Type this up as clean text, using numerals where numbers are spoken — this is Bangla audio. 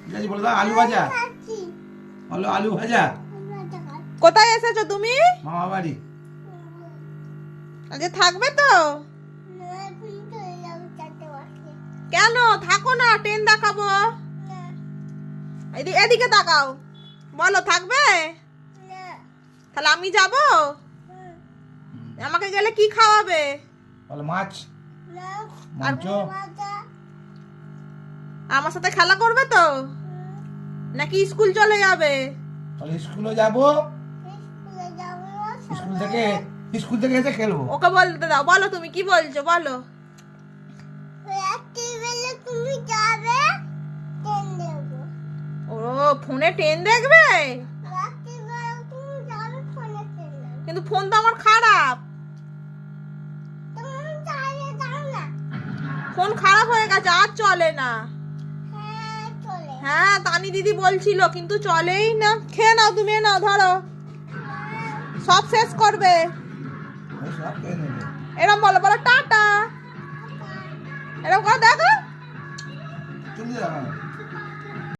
ইংরাজি বলে দাও, আলু ভাজা। বলো আলু ভাজা। কোথায় এসেছো তুমি? মামা বাড়ি। আজকে থাকবে তো? কেন থাকো না, ট্রেন দেখাবো। এদিকে তাকাও, বলো থাকবে? তাহলে আমি যাব। আমাকে গেলে কি খাওয়াবে? বলো মাছ, আর মাংস। আমার সাথে খেলা করবে তো, নাকি স্কুল চলে যাবে? বলো স্কুলে যাবো, স্কুল থেকে এসে খেলবো। ওকে বলতে দাও, বলো তুমি কি বলছো বলো। ও ফোনে ট্রেন দেখবে? কিন্তু ফোন তো আমার খারাপ, ফোন খারাপ হয়ে গেছে, আর চলে না। হ্যাঁ তানি দিদি বলছিল, কিন্তু চলেই না। খেয়ে নাও তুমি, নাও ধরো, সব শেষ করবে। সব খেয়ে নেবে। এরম বলো, বলো টাটা, এরকম করে দেখো। তুমি